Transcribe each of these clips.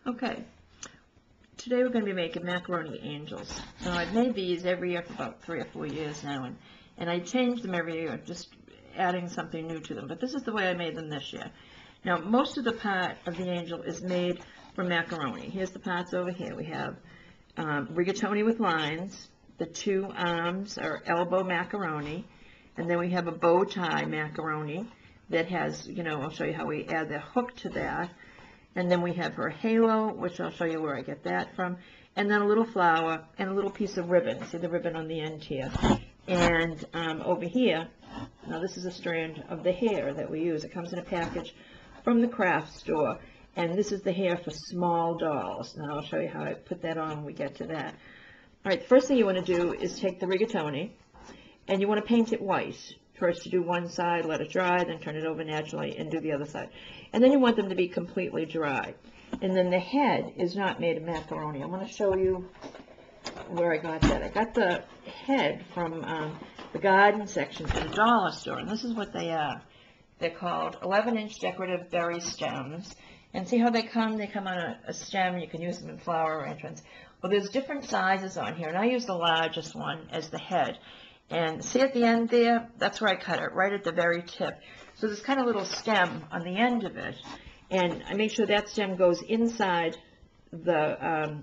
Okay, today we're going to be making macaroni angels. Now I've made these every year for about 3 or 4 years now, and I change them every year, just adding something new to them. But this is the way I made them this year. Now most of the part of the angel is made from macaroni. Here's the parts over here. We have rigatoni with lines. The 2 arms are elbow macaroni, and then we have a bow tie macaroni that has, I'll show you how we add the hook to that. And then we have her halo, which I'll show you where I get that from. And then a little flower and a little piece of ribbon. See the ribbon on the end here. And over here, now this is a strand of the hair that we use. It comes in a package from the craft store. And this is the hair for small dolls. Now I'll show you how I put that on when we get to that. All right, the first thing you want to do is take the rigatoni, and you want to paint it white. First you do one side, let it dry, then turn it over naturally and do the other side. And then you want them to be completely dry. And then the head is not made of macaroni. I'm going to show you where I got that. I got the head from the garden section from the dollar store, and this is what they are. They're called 11-inch decorative berry stems. And see how they come? They come on a stem. You can use them in flower arrangements. Well, there's different sizes on here, and I use the largest one as the head. And see at the end there, that's where I cut it, right at the very tip. So there's kind of a little stem on the end of it, and I make sure that stem goes inside the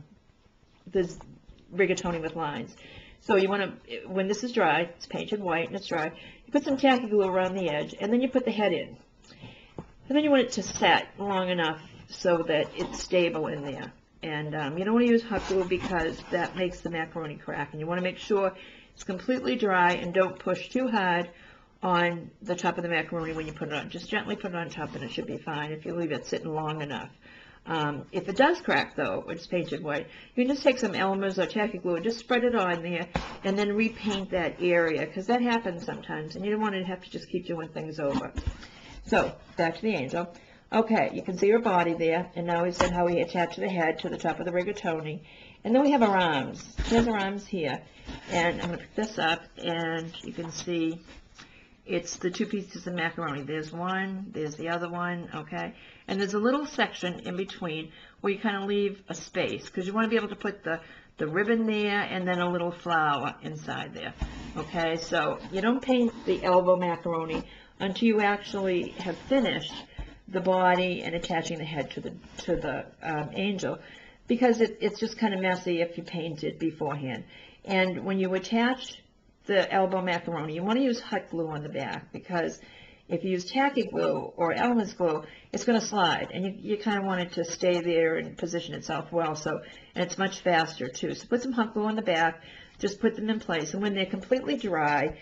rigatoni with lines. So you want to, when this is dry, it's painted white and it's dry, you put some tacky glue around the edge, and then you put the head in. And then you want it to set long enough so that it's stable in there. And you don't want to use hot glue because that makes the macaroni crack, and you want to make sure it's completely dry, and don't push too hard on the top of the macaroni when you put it on. Just gently put it on top and it should be fine if you leave it sitting long enough. If it does crack though, when it's painted white, you can just take some Elmer's or tacky glue and just spread it on there and then repaint that area, because that happens sometimes and you don't want to have to just keep doing things over. So back to the angel. Okay, you can see her body there, and now we said how we attach the head to the top of the rigatoni. And then we have our arms. Here's our arms here. And I'm going to pick this up, and you can see it's the 2 pieces of macaroni. There's one, there's the other one, okay? And there's a little section in between where you kind of leave a space, because you want to be able to put the ribbon there and then a little flower inside there, okay? So you don't paint the elbow macaroni until you actually have finished the body and attaching the head to the angel, because it's just kind of messy if you paint it beforehand. And when you attach the elbow macaroni, you want to use hot glue on the back, because if you use tacky glue or Elmer's glue, it's going to slide, and you kind of want it to stay there and position itself well. So, and it's much faster too. So put some hot glue on the back, just put them in place, and when they're completely dry,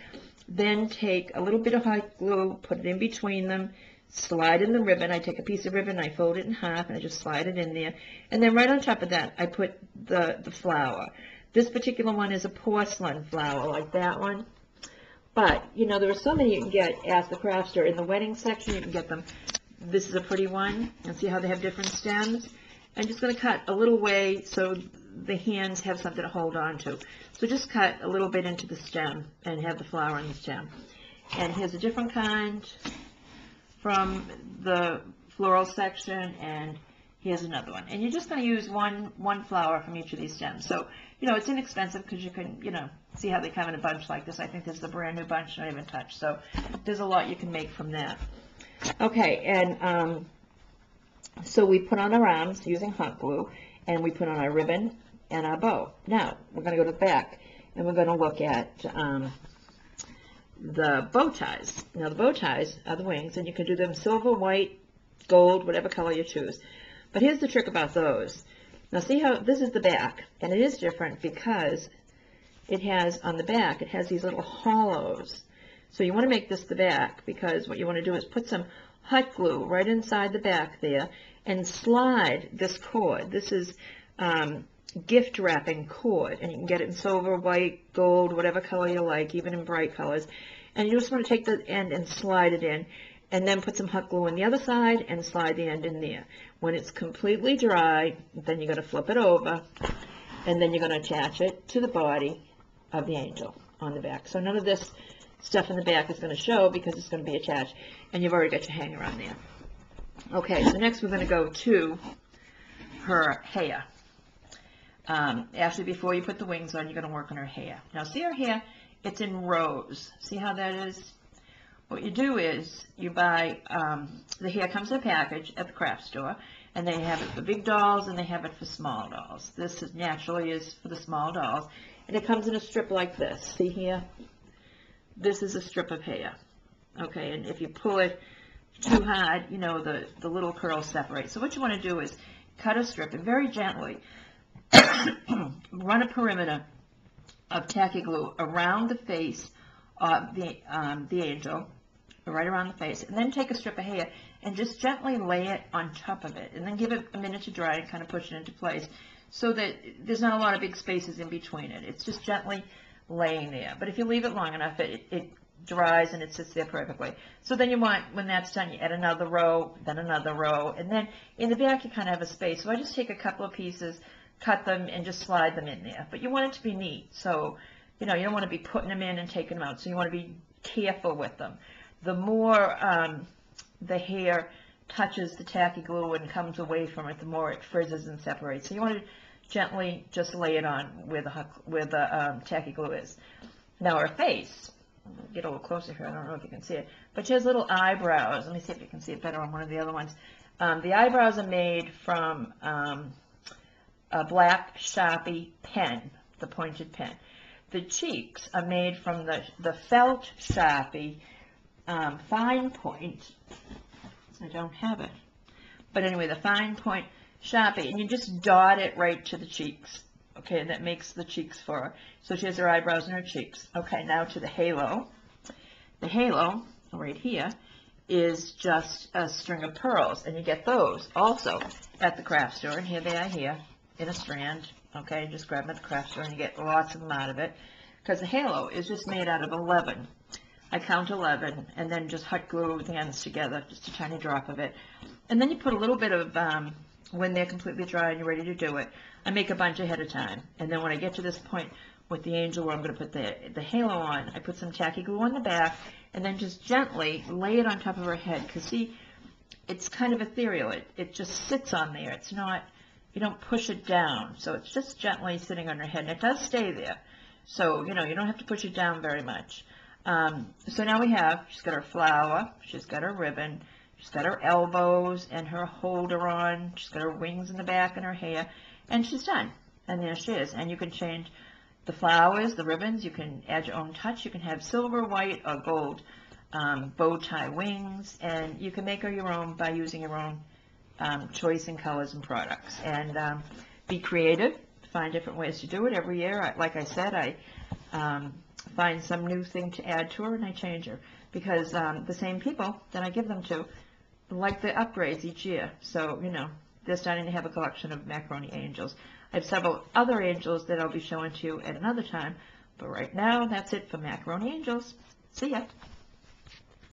then take a little bit of hot glue, put it in between them, slide in the ribbon. I take a piece of ribbon, I fold it in half, and I just slide it in there. And then right on top of that, I put the flower. This particular one is a porcelain flower, like that one. But, there are so many you can get at the craft store. In the wedding section, you can get them. This is a pretty one. And see how they have different stems? I'm just going to cut a little way so the hands have something to hold on to. So just cut a little bit into the stem and have the flower in the stem. And here's a different kind from the floral section, and here's another one. And you're just going to use one flower from each of these stems. So, it's inexpensive because you can, see how they come in a bunch like this. I think this is a brand new bunch, not even touched. So there's a lot you can make from that. Okay, and so we put on our arms using hot glue, and we put on our ribbon and our bow. Now, we're going to go to the back, and we're going to look at the bow ties. Now the bow ties are the wings, and you can do them silver, white, gold, whatever color you choose. But here's the trick about those. Now see how this is the back, and it is different because it has on the back, it has these little hollows. So you want to make this the back, because what you want to do is put some hot glue right inside the back there and slide this cord. This is gift wrapping cord, and you can get it in silver, white, gold, whatever color you like, even in bright colors. And you just want to take the end and slide it in, and then put some hot glue on the other side and slide the end in there. When it's completely dry, then you're going to flip it over, and then you're going to attach it to the body of the angel on the back. So none of this stuff in the back is going to show because it's going to be attached, and you've already got your hanger on there. Okay, so next we're going to go to her hair. Before you put the wings on, you're going to work on her hair. Now, see her hair? It's in rows. See how that is? What you do is you buy, the hair comes in a package at the craft store, and they have it for big dolls and they have it for small dolls. This is naturally is for the small dolls, and it comes in a strip like this. See here? This is a strip of hair. Okay, and if you pull it too hard, you know, the little curls separate. So what you want to do is cut a strip and very gently run a perimeter of tacky glue around the face of the angel, right around the face, and then take a strip of hair and just gently lay it on top of it, and then give it a minute to dry and kind of push it into place so that there's not a lot of big spaces in between it. It's just gently laying there. But if you leave it long enough, it dries and it sits there perfectly. So then you want, when that's done, you add another row, then another row, and then in the back you kind of have a space. So I just take a couple of pieces, cut them, and just slide them in there. But you want it to be neat, so you know, you don't want to be putting them in and taking them out, so you want to be careful with them. The more the hair touches the tacky glue and comes away from it, the more it frizzes and separates. So you want to gently just lay it on where the tacky glue is. Now her face, I'll get a little closer here, I don't know if you can see it, but she has little eyebrows. Let me see if you can see it better on one of the other ones. The eyebrows are made from a black Sharpie pen, the pointed pen. The cheeks are made from the felt Sharpie fine point. I don't have it. But anyway, the fine point Sharpie, and you just dot it right to the cheeks. Okay, and that makes the cheeks for her. So she has her eyebrows and her cheeks. Okay, now to the halo. The halo, right here, is just a string of pearls, and you get those also at the craft store, and here they are here in a strand. Okay, just grab them at the craft store, and you get lots of them out of it, because the halo is just made out of 11. I count 11, and then just hot glue the ends together, just a tiny drop of it. And then you put a little bit of, when they're completely dry and you're ready to do it, I make a bunch ahead of time. And then when I get to this point with the angel where I'm going to put the halo on, I put some tacky glue on the back, and then just gently lay it on top of her head. Because see, it's kind of ethereal. It just sits on there. It's not, you don't push it down. So it's just gently sitting on her head. And it does stay there. So, you know, you don't have to push it down very much. So now we have, she's got her flower, she's got her ribbon, she's got her elbows and her holder on, she's got her wings in the back and her hair, and she's done. And there she is. And you can change the flowers, the ribbons, you can add your own touch. You can have silver, white, or gold bow tie wings, and you can make her your own by using your own choice in colors and products. And be creative, find different ways to do it. Every year, like I said, I find some new thing to add to her, and I change her, because the same people that I give them to like the upgrades each year. So, you know, they're starting to have a collection of macaroni angels. I have several other angels that I'll be showing to you at another time, but right now, that's it for macaroni angels. See ya.